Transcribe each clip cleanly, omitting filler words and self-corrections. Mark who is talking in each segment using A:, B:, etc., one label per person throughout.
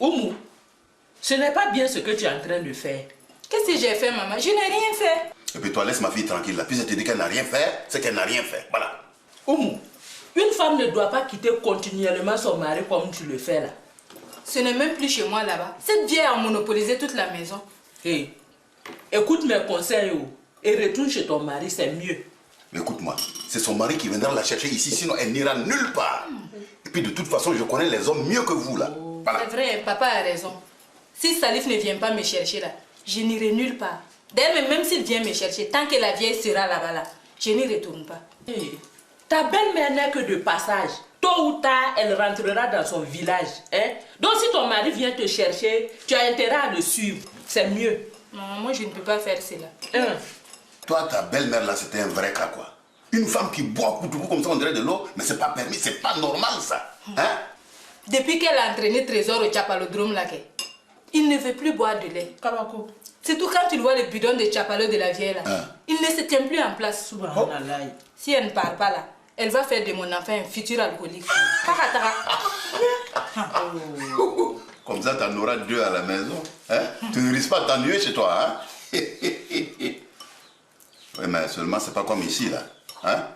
A: Oumou, ce n'est pas bien ce que tu es en train de faire.
B: Qu'est-ce que j'ai fait, maman? Je n'ai rien fait.
C: Et puis toi, laisse ma fille tranquille là. Puis elle te dit qu'elle n'a rien fait, c'est qu'elle n'a rien fait. Voilà.
A: Oumou, une femme ne doit pas quitter continuellement son mari comme tu le fais là.
B: Ce n'est même plus chez moi là-bas. Cette vieille a monopolisé toute la maison.
A: Hey, écoute mes conseils et retourne chez ton mari, c'est mieux.
C: Mais écoute-moi, c'est son mari qui viendra la chercher ici, sinon elle n'ira nulle part. Et puis de toute façon, je connais les hommes mieux que vous là. Voilà.
B: C'est vrai, papa a raison. Si Salif ne vient pas me chercher là, je n'irai nulle part. D'ailleurs, même s'il vient me chercher, tant que la vieille sera là-bas là, je n'y retourne pas.
A: Hey, ta belle-mère n'est que de passage. Tôt ou tard, elle rentrera dans son village. Hein? Donc si ton mari vient te chercher, tu as intérêt à le suivre. C'est mieux.
B: Non, moi je ne peux pas faire cela.
C: Toi, ta belle-mère là, c'était un vrai cas quoi. Une femme qui boit tout comme ça, on dirait de l'eau, mais c'est pas permis, c'est pas normal ça. Hein?
B: Depuis qu'elle a entraîné Trésor au Tchapalodrome là, il ne veut plus boire de lait.
A: Kabako.
B: Surtout quand tu vois le bidon de Tchapalo de la vieille là. Il ne se tient plus en place.
A: Subhanallah.
B: Si elle ne parle pas là, elle va faire de mon enfant un futur alcoolique.
C: Comme ça, tu en auras 2 à la maison. Hein? Tu ne risques pas de t'ennuyer chez toi. Hein? Oui, mais seulement, c'est pas comme ici, là. Hein?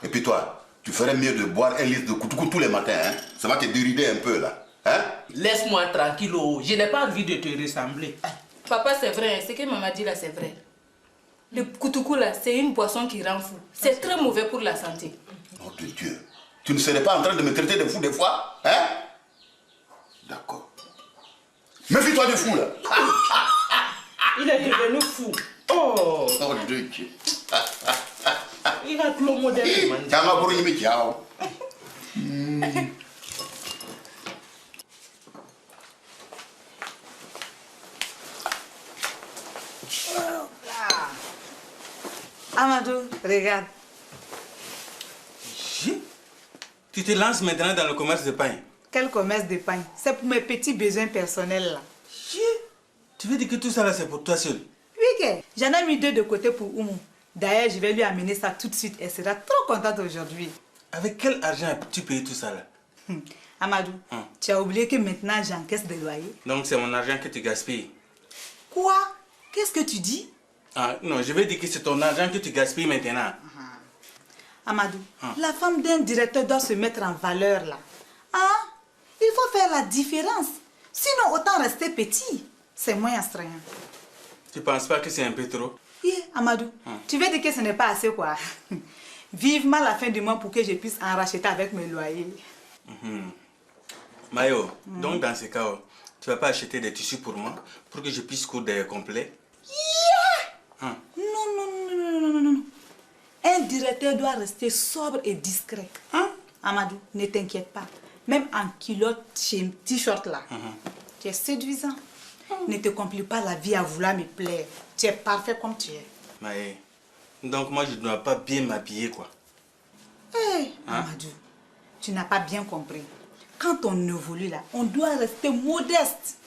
C: Et puis toi, tu ferais mieux de boire un litre de koutoukou tous les matins. Hein? Ça va te dérider un peu, là. Hein?
A: Laisse-moi tranquille, je n'ai pas envie de te ressembler.
B: Papa, c'est vrai, ce que maman dit là, c'est vrai. Le koutoukou là, c'est une boisson qui rend fou. C'est très mauvais pour la santé.
C: Oh de Dieu, tu ne serais pas en train de me traiter de fou des fois? Hein? D'accord. Méfie-toi du fou, là.
A: Il est devenu fou. Oh,
C: Oh de Dieu.
A: il a tout le modèle.
C: Tiens, pour une ciao.
D: Amadou, regarde.
E: Tu te lances maintenant dans le commerce de pain.
D: Quel commerce de pain? C'est pour mes petits besoins personnels là.
E: Tu veux dire que tout ça là c'est pour toi seul?
D: Oui, j'en ai mis 2 de côté pour Oumou. D'ailleurs, je vais lui amener ça tout de suite. Elle sera trop contente aujourd'hui.
E: Avec quel argent as-tu payé tout ça là?
D: Amadou, tu as oublié que maintenant j'encaisse des loyers.
E: Donc c'est mon argent que tu gaspilles.
D: Quoi? Qu'est-ce que tu dis?
E: Ah non, je veux dire que c'est ton argent que tu gaspilles maintenant.
D: Amadou, la femme d'un directeur doit se mettre en valeur là. Hein? Il faut faire la différence. Sinon, autant rester petit. C'est moins astreint.
E: Tu penses pas que c'est un peu trop?
D: Yeah, Amadou, tu veux dire que ce n'est pas assez quoi? Vivement la fin du mois pour que je puisse en racheter avec mes loyers.
E: Mayo, donc dans ce cas, tu vas pas acheter des tissus pour moi pour que je puisse coudre des complets?
D: Yeah! Non. Un directeur doit rester sobre et discret. Amadou, ne t'inquiète pas. Même en culotte, chez t-shirt là, tu es séduisant. Ne te complique pas la vie à vouloir me plaire. Tu es parfait comme tu es.
E: Maë, donc moi je ne dois pas bien m'habiller quoi.
D: Amadou, tu n'as pas bien compris. Quand on évolue là, on doit rester modeste.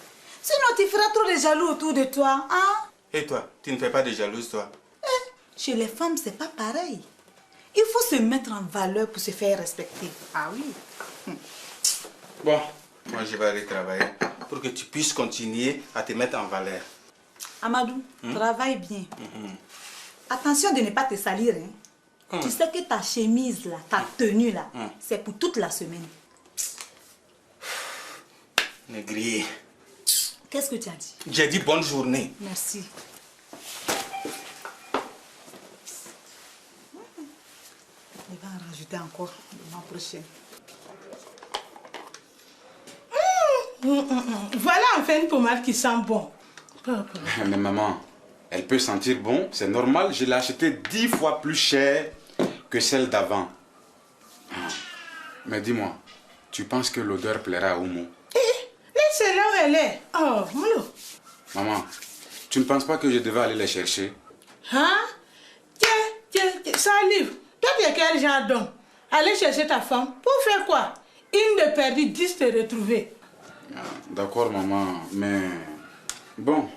D: Sinon tu feras trop de jaloux autour de toi. Hein?
E: Et toi, tu ne fais pas de jalouse toi?
D: Chez les femmes, c'est pas pareil. Il faut se mettre en valeur pour se faire respecter. Ah oui.
E: Bon, moi je vais aller travailler pour que tu puisses continuer à te mettre en valeur.
D: Amadou, travaille bien. Attention de ne pas te salir. Hein. Tu sais que ta chemise là, ta tenue là, c'est pour toute la semaine.
E: Négrier.
D: Qu'est-ce que tu as dit?
E: J'ai dit bonne journée.
D: Merci. Il va en rajouter encore le mois prochain.
F: Voilà enfin une pommade qui sent bon.
G: Mais maman, elle peut sentir bon, c'est normal. Je l'ai achetée 10 fois plus cher que celle d'avant. Mais dis-moi, tu penses que l'odeur plaira à Oumou?
F: Laisse-la où elle est. Oh, Moulou.
G: Maman, tu ne penses pas que je devais aller les chercher?
F: Hein? Tiens, Salif, toi tu es quel genre d'homme? Aller chercher ta femme, pour faire quoi? Une de perdue, 10 te retrouver.
G: D'accord maman, mais bon.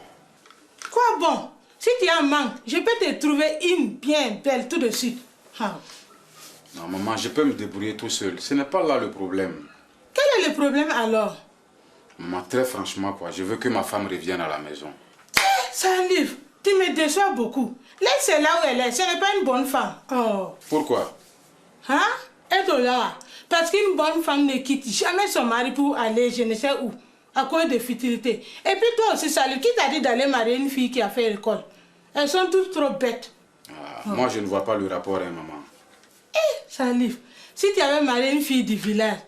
F: Quoi bon? Si tu en manques, je peux te trouver une bien belle tout de suite.
G: Non maman, je peux me débrouiller tout seul. Ce n'est pas là le problème.
F: Quel est le problème alors?
G: Maman, très franchement, quoi, je veux que ma femme revienne à la maison.
F: Salif, tu me déçois beaucoup. Laisse-la là où elle est, ce n'est pas une bonne femme. Oh.
G: Pourquoi?
F: Hein? Et là, parce qu'une bonne femme ne quitte jamais son mari pour aller je ne sais où, à cause de futilité. Et puis toi aussi, Salif, qui t'a dit d'aller marier une fille qui a fait l'école? Elles sont toutes trop bêtes.
G: Moi, je ne vois pas le rapport, hein, maman.
F: Salif, si tu avais marié une fille du village,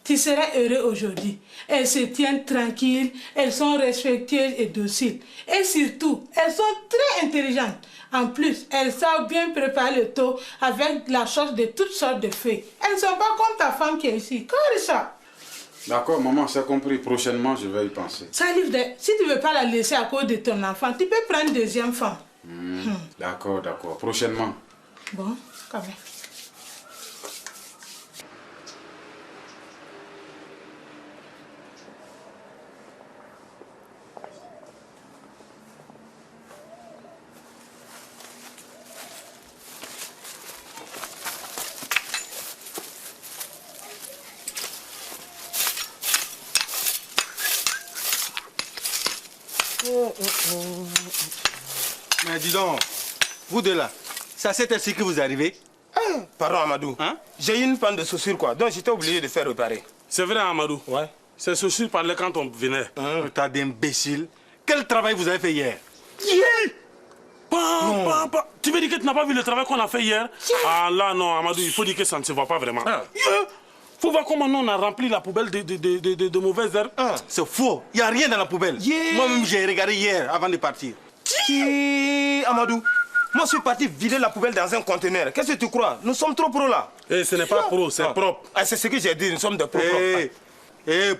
F: tu serais heureux aujourd'hui. Elles se tiennent tranquilles, elles sont respectueuses et dociles. Et surtout, elles sont très intelligentes. En plus, elles savent bien préparer le taux avec la sauce de toutes sortes de feuilles. Elles ne sont pas comme ta femme qui est ici. Comment ça?
G: D'accord, maman, c'est compris. Prochainement, je vais y penser.
F: Salif, si tu ne veux pas la laisser à cause de ton enfant, tu peux prendre une deuxième femme.
G: D'accord, d'accord. Prochainement.
F: Bon, quand même.
E: Mais dis donc, vous deux là, c'est à cette heure-ci que vous arrivez?
H: Pardon Amadou,
E: Hein?
H: j'ai eu une panne de chaussures quoi, donc j'étais obligé de faire réparer.
I: C'est vrai, Amadou.
H: Ouais.
I: Ces chaussures parlaient quand on venait.
E: T'as d'imbécile. Quel travail vous avez fait hier?
I: Tu veux dire que tu n'as pas vu le travail qu'on a fait hier? Ah là, non, Amadou, il faut dire que ça ne se voit pas vraiment. Faut voir comment nous on a rempli la poubelle de mauvaises herbes.
E: C'est faux, il n'y a rien dans la poubelle. Moi-même, j'ai regardé hier avant de partir.
H: Amadou, moi je suis parti vider la poubelle dans un conteneur. Qu'est-ce que tu crois? Nous sommes trop pros là.
I: Et ce n'est pas pro, c'est propre.
H: Ah, c'est ce que j'ai dit, nous sommes des pros.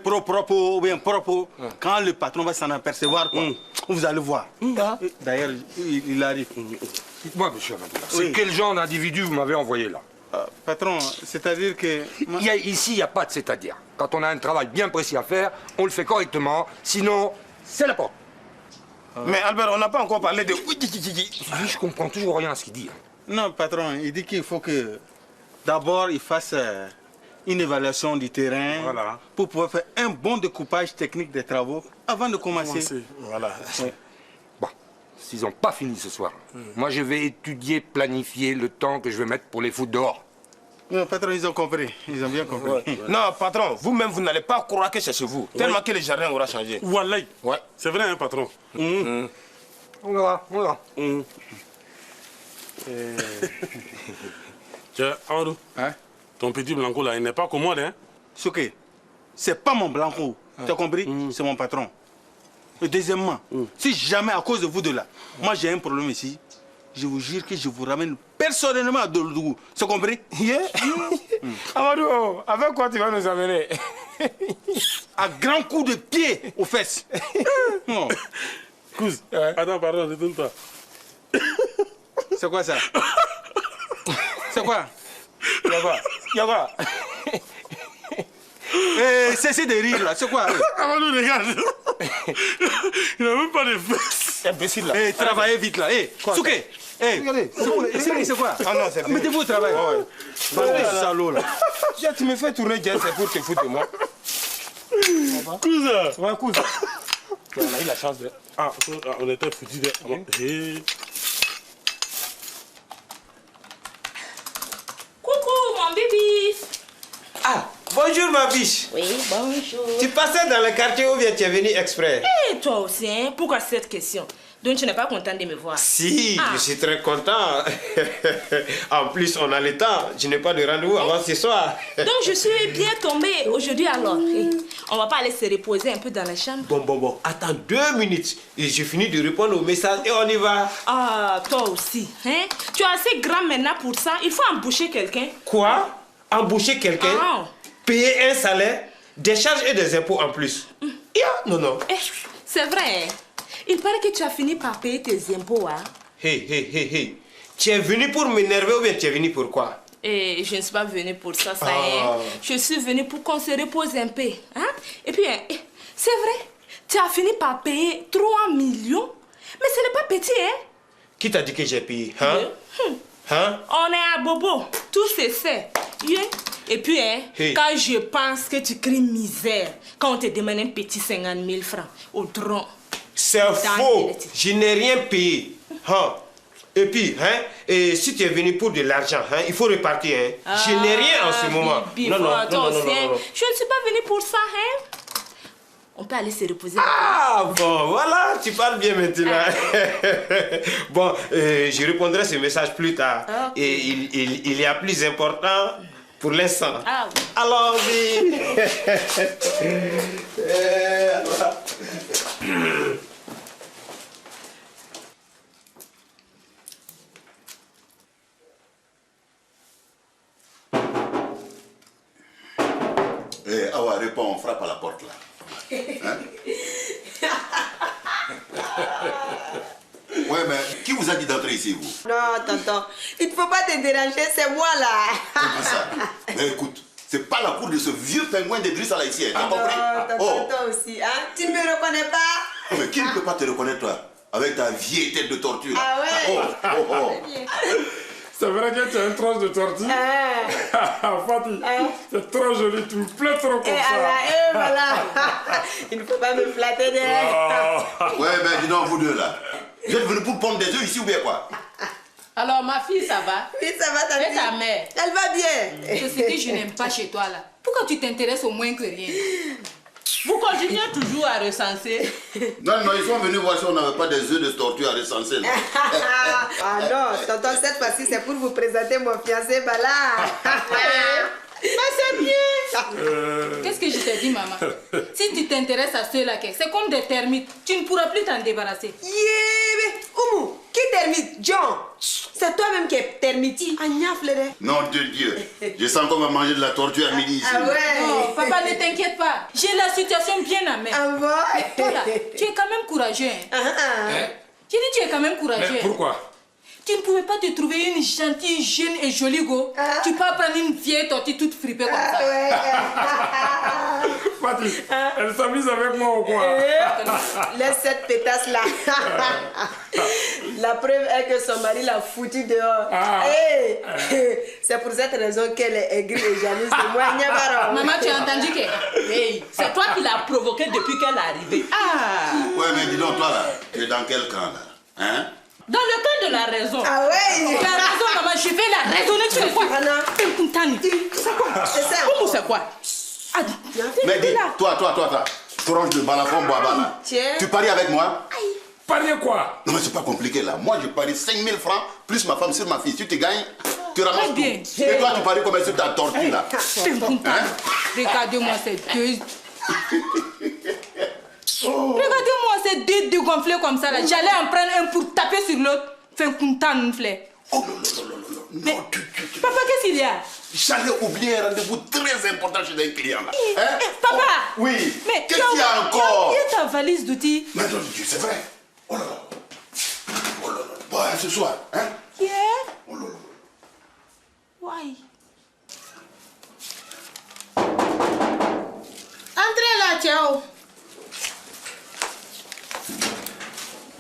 E: Propre ou bien propre, quand le patron va s'en apercevoir, quoi, vous allez voir. D'ailleurs, il arrive.
J: Dites-moi, monsieur Amadou, c'est quel genre d'individu vous m'avez envoyé là?
E: Patron, c'est-à-dire que...
J: Ici, il n'y a pas de c'est-à-dire. Quand on a un travail bien précis à faire, on le fait correctement, sinon, c'est la porte.
H: Mais Albert, on n'a pas encore parlé de...
J: Je comprends toujours rien à ce qu'il dit.
E: Non, patron, il dit qu'il faut que d'abord il fasse une évaluation du terrain pour pouvoir faire un bon découpage technique des travaux avant de commencer.
H: Voilà.
J: Bon, s'ils n'ont pas fini ce soir, moi je vais étudier, planifier le temps que je vais mettre pour les foutre dehors.
E: Non, patron, ils ont compris. Ils ont bien compris.
H: Non, patron, vous-même, vous n'allez pas croire que c'est chez vous. Tellement que le jardin aura changé.
I: Wallah.
H: Ouais.
I: C'est vrai, hein, patron?
J: On verra, on verra.
I: Tiens, Amadou, ton petit Blanco là, il n'est pas commode, hein?
E: Souké, c'est pas mon Blanco. Tu as compris? C'est mon patron. Et deuxièmement, si jamais à cause de vous deux là, moi j'ai un problème ici, je vous jure que je vous ramène personnellement à Dolodougou. Tu as compris?
H: Amadou, avec quoi tu vas nous amener?
E: À grands coups de pied aux fesses.
I: Cousin, attends, pardon, détourne-toi.
E: C'est quoi ça? C'est quoi?
H: Y'a
E: Cessez de rire là, c'est quoi?
I: Amadou, regarde. Il n'a même pas de fesses.
H: Imbécile là.
E: Travaillez vite là. Souké,
H: regardez.
E: c'est quoi?
H: Ah non, c'est
E: mettez-vous au travail. Salaud là.
H: Tu me fais tourner Dieu, c'est pour te foutre de moi.
I: Cousin.
H: Ouais, cousin. On a eu la chance de...
I: Ah, on était foutus de...
A: Coucou, mon bébé.
K: Ah, bonjour ma biche.
A: Oui, bonjour.
K: Tu passais dans le quartier ou bien tu es venu exprès?
A: Et toi aussi, hein? Pourquoi cette question? Donc tu n'es pas content de me voir?
K: Si, je suis très content. En plus, on a le temps. Je n'ai pas de rendez-vous avant ce soir.
A: Donc je suis bien tombée aujourd'hui alors. On va pas aller se reposer un peu dans la chambre?
K: Bon. Attends 2 minutes. Et je finis de répondre aux messages et on y va.
A: Ah, toi aussi, hein? Tu es assez grand maintenant pour ça. Il faut embaucher quelqu'un.
K: Quoi? Embaucher quelqu'un? Payer un salaire, des charges et des impôts en plus. Non.
A: C'est vrai. Il paraît que tu as fini par payer tes impôts, hein?
K: Hey. Tu es venu pour m'énerver ou bien tu es venu pour quoi?
A: Et je ne suis pas venue pour ça, ça y est. Je suis venue pour qu'on se repose un peu. Hein? Et puis, c'est vrai, tu as fini par payer 3 millions. Mais ce n'est pas petit, hein?
K: Qui t'a dit que j'ai payé? Hein?
A: On est à Bobo, tout se sait. Et puis, quand je pense que tu cries misère, quand on te demande un petit 50 000 francs au tronc.
H: C'est faux. Je n'ai rien payé. Hein? Et puis, et si tu es venu pour de l'argent, il faut repartir. Je n'ai rien en ce moment. Non.
A: Je ne suis pas venue pour ça. On peut aller se reposer.
H: Ah bon, voilà, tu parles bien maintenant. Bon, je répondrai ce message plus tard. Et il y a plus important pour l'instant. Allons-y.
C: Awa, réponds, on frappe à la porte là. Ouais, mais qui vous a dit d'entrer ici, vous?
L: Non, tonton, il ne faut pas te déranger, c'est moi là.
C: Comment ça? Mais écoute, c'est pas la cour de ce vieux pingouin d'Idrissa là ici, t'as compris?
L: Non, toi aussi, tu ne me reconnais pas?
C: Mais qui ne peut pas te reconnaître, toi? Avec ta vieille tête de tortue là.
L: Ah ouais?
M: C'est vrai que tu as une tranche de tortue. Fatih, c'est trop joli, tu me plais trop comme ça.
L: Voilà. Il ne faut pas me flatter derrière.
C: Ouais, mais dis donc, vous deux là. Vous êtes venus pour pondre des œufs ici ou bien quoi?
B: Alors, ma fille, ça va?
L: Oui, ça va, ta fille.
B: Et ta mère?
L: Elle va bien.
B: C'est ce que je n'aime pas chez toi là. Pourquoi tu t'intéresses au moins que rien?
A: Vous continuez toujours à recenser?
C: Non, ils sont venus voir si on n'avait pas des œufs de tortue à recenser. Là.
L: Ah non, tonton, cette fois-ci, c'est pour vous présenter mon fiancé Bala.
B: Mais c'est bien. Qu'est-ce que je t'ai dit, maman? Si tu t'intéresses à ceux-là, c'est comme des termites. Tu ne pourras plus t'en débarrasser.
L: Mais Oumou, qui termite? John, c'est toi-même qui es termite.
C: Non, de Dieu. Je sens qu'on va manger de la tortue à midi ici.
L: Ah ouais?
B: Oh, papa, ne t'inquiète pas. J'ai la situation bien à main.
L: Ah bon?
B: Toi là, tu es quand même courageux. J'ai dit tu es quand même courageux.
M: Mais pourquoi?
B: Tu ne pouvais pas te trouver une gentille, jeune et jolie go. Tu peux prendre une vieille tortue toute fripée comme ça.
M: Fatih, elle s'amuse avec moi ou quoi?
L: Laisse cette pétasse là. La preuve est que son mari l'a foutu dehors. C'est pour cette raison qu'elle est aigrie et jalouse de moi.
B: Maman, tu as entendu que
A: c'est toi qui l'as provoqué depuis qu'elle est arrivée.
C: Ouais, mais dis donc, toi là, tu es dans quel camp là?
A: Dans le camp de la raison.
L: Ah ouais?
B: La raison, maman, je vais la raisonner sur le quoi?
L: C'est quoi? C'est ça?
A: Comment c'est quoi?
C: Mais dis, toi, tronche de balafon boaba là. Tu paries avec moi?
M: Parier quoi?
C: Non mais c'est pas compliqué là. Moi je parie 5 000 francs plus ma femme sur ma fille. Si tu gagnes, tu ramasses tout. Et toi tu paries combien sur ta tortue là?
B: Regardez-moi ces deux. Regardez-moi ces deux dégonflés comme ça là. J'allais en prendre un pour taper sur l'autre. Fais un content flé.
C: Oh non.
B: Mais, papa, qu'est-ce qu'il y a?
C: J'allais oublier un rendez-vous très important chez un client là.
B: Papa!
C: Oui.
B: Mais
C: qu'est-ce qu'il y a encore?
B: Il y a ta valise d'outils.
C: Mais non, c'est vrai. Oh là là. Bon, ce soir,
B: Yeah.
C: Oh là là.
B: Why?
F: Entrez là, ciao.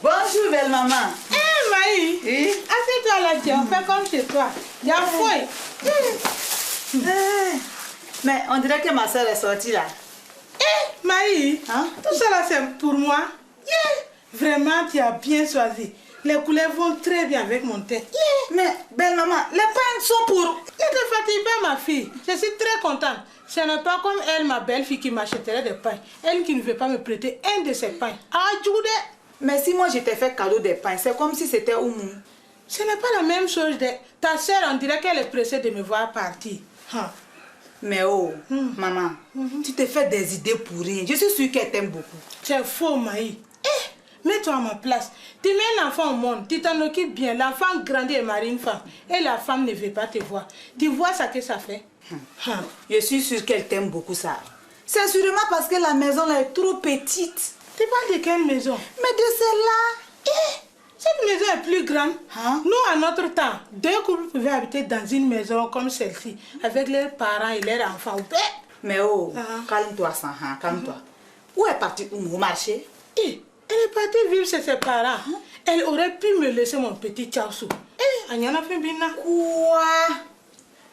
D: Bonjour, belle maman.
F: Maï. Assieds-toi là, ciao. Fais comme chez toi. Il y a fouet.
D: Mais on dirait que ma soeur est sortie là.
F: Maï, tout ça là c'est pour moi. Vraiment, tu as bien choisi. Les couleurs vont très bien avec mon teint.
D: Mais, belle maman, les pains sont pour...
F: Ne te fatigue pas, ma fille. Je suis très contente. Ce n'est pas comme elle, ma belle-fille, qui m'achèterait des pains. Elle qui ne veut pas me prêter un de ses pains. Ah, Jude!
D: Mais si moi je t'ai fait cadeau des pains, c'est comme si c'était Oumou.
F: Ce n'est pas la même chose. Ta soeur, on dirait qu'elle est pressée de me voir partir.
D: Mais maman, tu te fais des idées pour rien. Je suis sûre qu'elle t'aime beaucoup.
F: C'est faux, Maï. Mets-toi à ma place. Tu mets un enfant au monde, tu t'en occupes bien. L'enfant grandit et marie une femme. Et la femme ne veut pas te voir. Tu vois ce que ça fait?
D: Je suis sûre qu'elle t'aime beaucoup, ça. C'est sûrement parce que la maison là est trop petite.
F: Tu parles de quelle maison?
D: Mais de celle-là.
F: Cette maison est plus grande. Nous, à notre temps, deux couples pouvaient habiter dans une maison comme celle-ci, avec leurs parents et leurs enfants.
D: Mais calme-toi, Sanha, calme-toi. Où est partie Oumou au marché?
F: Elle est partie vivre chez ses parents. Elle aurait pu me laisser mon petit Tchaoussou.
D: Quoi?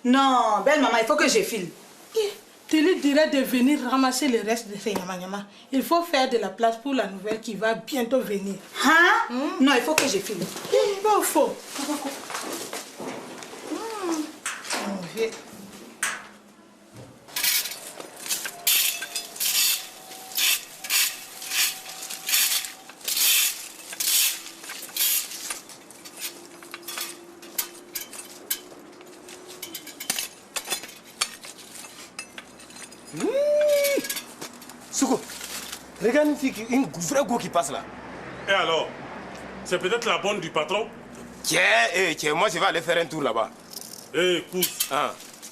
D: Non, belle maman, il faut que je file.
F: Tu lui dirais de venir ramasser le reste de ces nyama-nyama. Il faut faire de la place pour la nouvelle qui va bientôt venir.
D: Hein? Non, il faut que je file.
F: Il va au fond.
K: Souko, regarde une vraie go qui passe là.
I: Et alors? C'est peut-être la bonne du patron?
K: Tiens, moi je vais aller faire un tour là-bas.
I: Pousse.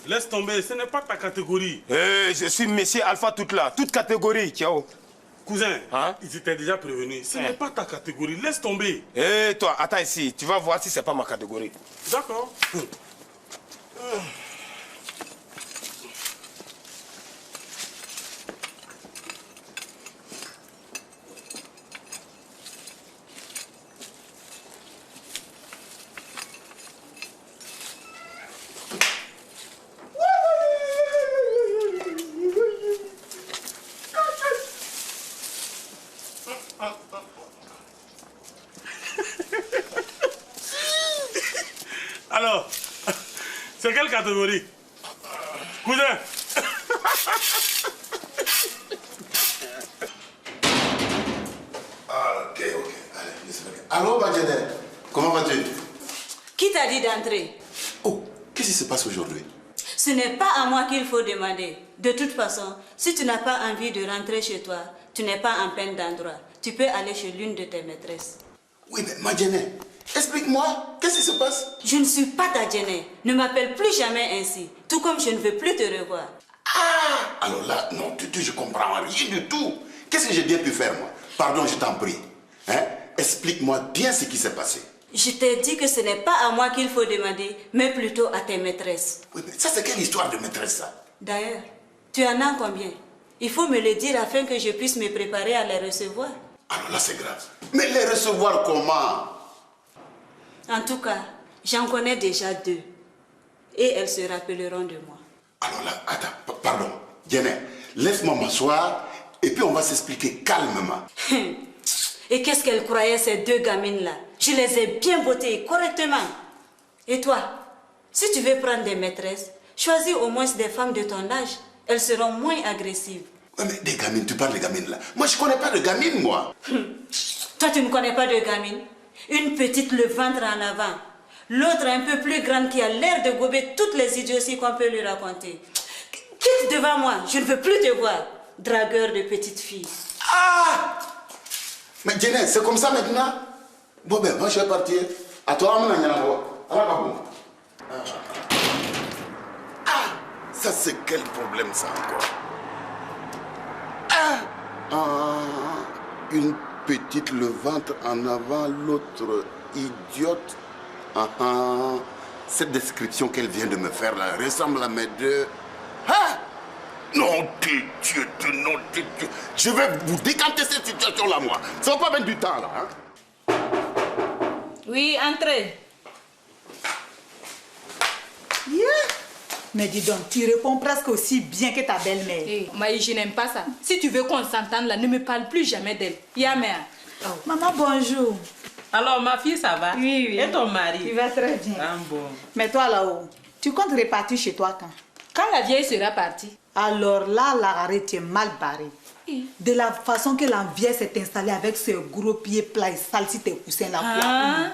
I: Laisse tomber, ce n'est pas ta catégorie.
K: Je suis monsieur Alpha toute là, toute catégorie, ciao.
I: Cousin, ils étaient déjà prévenus. Ce n'est pas ta catégorie, laisse tomber.
K: Toi, attends ici, tu vas voir si c'est pas ma catégorie.
I: D'accord. Alors, c'est quelle catégorie? Cousin.
C: Ok. Allez, laisse-le. Allô, Badjene, comment vas-tu?
B: Qui t'a dit d'entrer?
C: Oh, qu'est-ce qui se passe aujourd'hui?
B: Ce n'est pas à moi qu'il faut demander. De toute façon, si tu n'as pas envie de rentrer chez toi, tu n'es pas en peine d'endroit. Tu peux aller chez l'une de tes maîtresses.
C: Oui, mais Madjene, explique-moi, qu'est-ce qui se passe?
B: Je ne suis pas ta Djene. Ne m'appelle plus jamais ainsi. Tout comme je ne veux plus te revoir.
C: Alors là, non, je comprends rien du tout. Qu'est-ce que j'ai bien pu faire, moi? Pardon, je t'en prie. Explique-moi bien ce qui s'est passé.
B: Je t'ai dit que ce n'est pas à moi qu'il faut demander, mais plutôt à tes maîtresses.
C: Oui, mais ça, c'est quelle histoire de maîtresse, ça?
B: D'ailleurs, tu en as combien? Il faut me le dire afin que je puisse me préparer à les recevoir.
C: Alors là, c'est grave. Mais les recevoir comment?
B: En tout cas, j'en connais déjà 2. Et elles se rappelleront de moi.
C: Alors là, attends, pardon. Djene, laisse-moi m'asseoir et puis on va s'expliquer calmement.
B: Et qu'est-ce qu'elles croyaient, ces 2 gamines-là? Je les ai bien bottées correctement. Et toi, si tu veux prendre des maîtresses, choisis au moins des femmes de ton âge. Elles seront moins agressives.
C: Oui, mais des gamines, tu parles de gamines là. Moi, je ne connais pas de gamines, moi.
B: Toi, tu ne connais pas de gamine? Une petite, le ventre en avant. L'autre un peu plus grande qui a l'air de gober toutes les idioties qu'on peut lui raconter. Quitte devant moi, je ne veux plus te voir. Dragueur de petite fille.
C: Mais Djene, c'est comme ça maintenant? Bon ben, moi je vais partir. À toi, ça c'est quel problème ça encore? Une petite, le ventre en avant, l'autre idiote. Cette description qu'elle vient de me faire là ressemble à mes 2. Non, Dieu, non, Dieu. Je vais vous décanter cette situation-là, moi. Ça va pas mettre du temps, là.
B: Oui, entrez.
D: Mais dis donc, tu réponds presque aussi bien que ta belle-mère.
B: Maï, je n'aime pas ça. Si tu veux qu'on s'entende là, ne me parle plus jamais d'elle. Yamea.
D: Maman, bonjour.
N: Alors, ma fille, ça va?
D: Oui.
N: Et ton mari?
D: Il va très bien.
N: Bon.
D: Mais toi là-haut, tu comptes repartir chez toi quand?
B: Quand la vieille sera partie.
D: Alors là, la rarée, tu es mal barrée. De la façon que la vieille s'est installée avec ses gros pieds plats et sales si tes coussins là.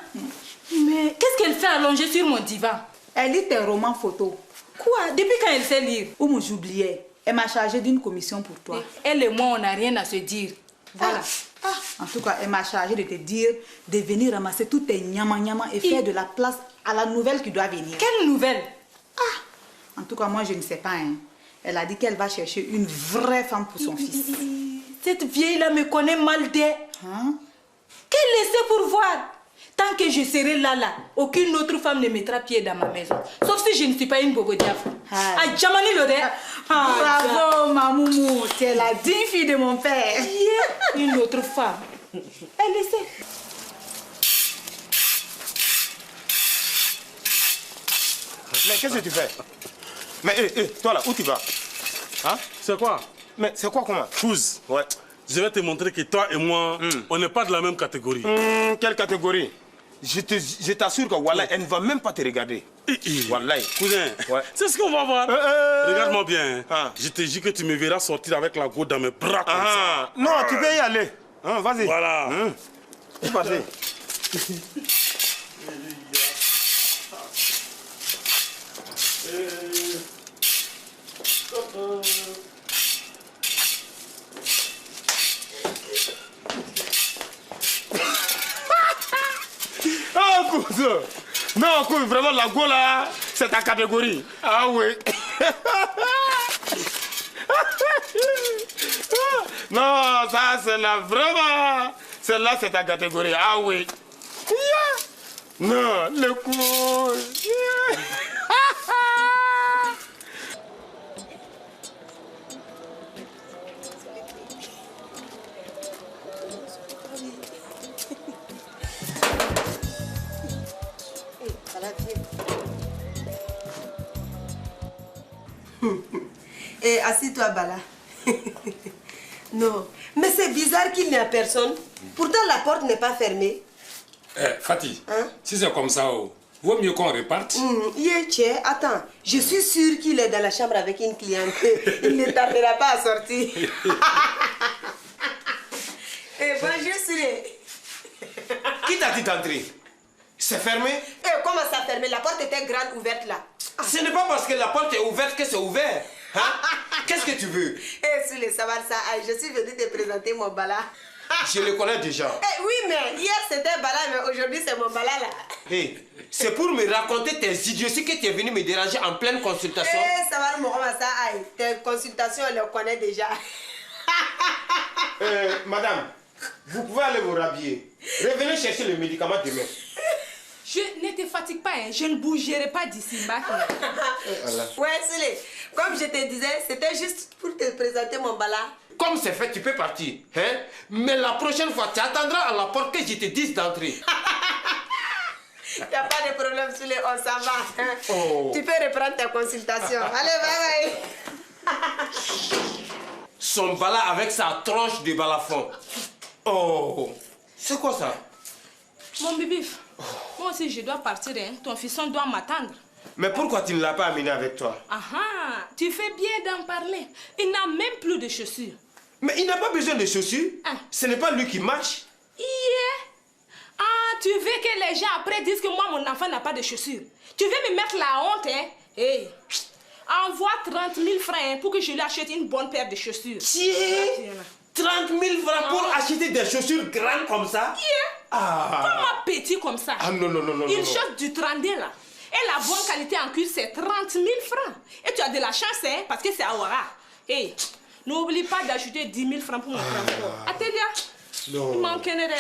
B: Mais qu'est-ce qu'elle fait allongée sur mon divan?
D: Elle lit tes romans photos.
B: Quoi? Depuis quand elle sait lire?
D: Ou j'oubliais. Elle m'a chargé d'une commission pour toi.
B: Elle et moi, on n'a rien à se dire. Voilà.
D: En tout cas, elle m'a chargé de te dire de venir ramasser tous tes nyama et faire de la place à la nouvelle qui doit venir.
B: Quelle nouvelle?
D: En tout cas, moi, je ne sais pas. Elle a dit qu'elle va chercher une vraie femme pour son fils.
B: Cette vieille-là me connaît mal d'elle. Qu'elle laisse pour voir. Tant que je serai là, aucune autre femme ne mettra pied dans ma maison. Sauf si je ne suis pas une bobo diafre. Jamani Lodé.
D: Bravo, ma moumou. Tu es la digne fille de mon père.
B: Une autre femme. Elle le sait.
K: Mais qu'est-ce que tu fais? Mais toi là, où tu vas?
I: Hein? C'est quoi?
K: Mais c'est quoi comment?
I: Chouz.
K: Ouais.
I: Je vais te montrer que toi et moi, on n'est pas de la même catégorie.
K: Quelle catégorie? Je t'assure que Wallah, elle ne va même pas te regarder. Wallah.
I: Cousin,
K: ouais.
I: C'est ce qu'on va voir. Regarde-moi bien. Je te dis que tu me verras sortir avec la go dans mes bras comme ça.
K: Non, tu peux y aller. Vas-y.
I: Voilà.
K: Vas-y. Ah, cousin. Non, cousin, vraiment, la go là, c'est ta catégorie. Ah oui. Non, ça, c'est là, vraiment. Celle-là, c'est ta catégorie. Ah oui. Non, le coup.
L: Et assis-toi, Bala. Non, mais c'est bizarre qu'il n'y a personne. Pourtant, la porte n'est pas fermée.
M: Fatih, si c'est comme ça, vaut mieux qu'on reparte.
L: Attends, je suis sûre qu'il est dans la chambre avec une cliente. Il ne tardera pas à sortir. Bonjour, Siré.
K: Qui t'a dit d'entrer? C'est fermé?
L: Comment ça fermé? La porte était grande ouverte là.
K: Ce n'est pas parce que la porte est ouverte que c'est ouvert. Qu'est-ce que tu veux?
L: Siré, ça va, ça. Je suis venue te présenter mon Bala.
K: Je le connais déjà.
L: Oui, mais hier c'était Bala, mais aujourd'hui c'est mon Bala là.
K: C'est pour me raconter tes idioties que tu es venu me déranger en pleine consultation.
L: Ça va, ça aille. Tes consultations, on les connaît déjà.
K: Madame, vous pouvez aller vous rhabiller. Revenez chercher le médicament demain.
A: Je ne te fatigue pas, je ne bougerai pas d'ici.
L: Ouais, Sile, comme je te disais, c'était juste pour te présenter mon Bala.
K: Comme c'est fait, tu peux partir. Mais la prochaine fois, tu attendras à la porte que je te dise d'entrer.
L: Il n'y a pas de problème, Sile, on s'en va. Tu peux reprendre ta consultation. Allez, bye bye.
K: Son Bala avec sa tronche de balafon. C'est quoi ça?
A: Mon bébé, moi aussi je dois partir, ton fisson doit m'attendre.
K: Mais pourquoi tu ne l'as pas amené avec toi?
A: Tu fais bien d'en parler. Il n'a même plus de chaussures.
K: Mais il n'a pas besoin de chaussures. Ce n'est pas lui qui marche.
A: Tu veux que les gens après disent que moi, mon enfant n'a pas de chaussures? Tu veux me mettre la honte, Envoie 30 000 francs pour que je lui achète une bonne paire de chaussures.
K: 30 000 francs pour acheter des chaussures grandes comme ça?
A: Comment petit comme ça?
K: Non.
A: Une chose du 32 là. Et la bonne qualité en cuir, c'est 30 000 francs. Et tu as de la chance, parce que c'est à Ouara. N'oublie pas d'ajouter 10 000 francs pour mon transport. Athélia, il manque un aide.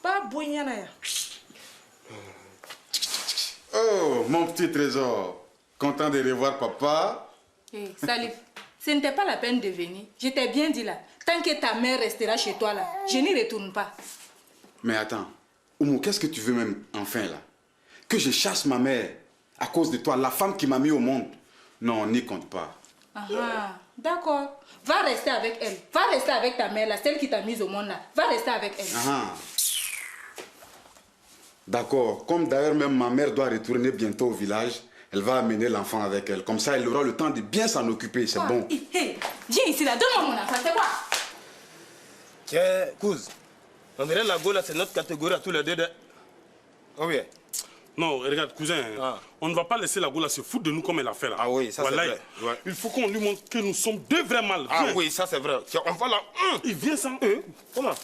A: Pas bouillant.
G: Oh, mon petit trésor. Content de revoir papa.
A: Salif, ce n'était pas la peine de venir. Je t'ai bien dit là. Tant que ta mère restera chez toi là, je n'y retourne pas.
G: Mais attends, Oumou, qu'est-ce que tu veux même enfin là? Que je chasse ma mère à cause de toi, la femme qui m'a mis au monde? Non, n'y compte pas.
A: D'accord. Va rester avec elle. Va rester avec ta mère là, celle qui t'a mise au monde là. Va rester avec elle.
G: D'accord. Comme d'ailleurs même ma mère doit retourner bientôt au village, elle va amener l'enfant avec elle. Comme ça, elle aura le temps de bien s'en occuper. C'est bon.
A: Viens ici là, donne-moi mon enfant, c'est quoi?
K: Tiens, Kouz, on dirait la go là, c'est notre catégorie à tous les deux. Oui.
I: Non, regarde, cousin, on ne va pas laisser la go là se foutre de nous comme elle a fait là.
K: Oui, ça c'est vrai.
I: Il faut qu'on lui montre que nous sommes deux vrais mâles.
K: Oui, ça c'est vrai. Tiens, on va là.
I: Il vient sans.
K: Comment?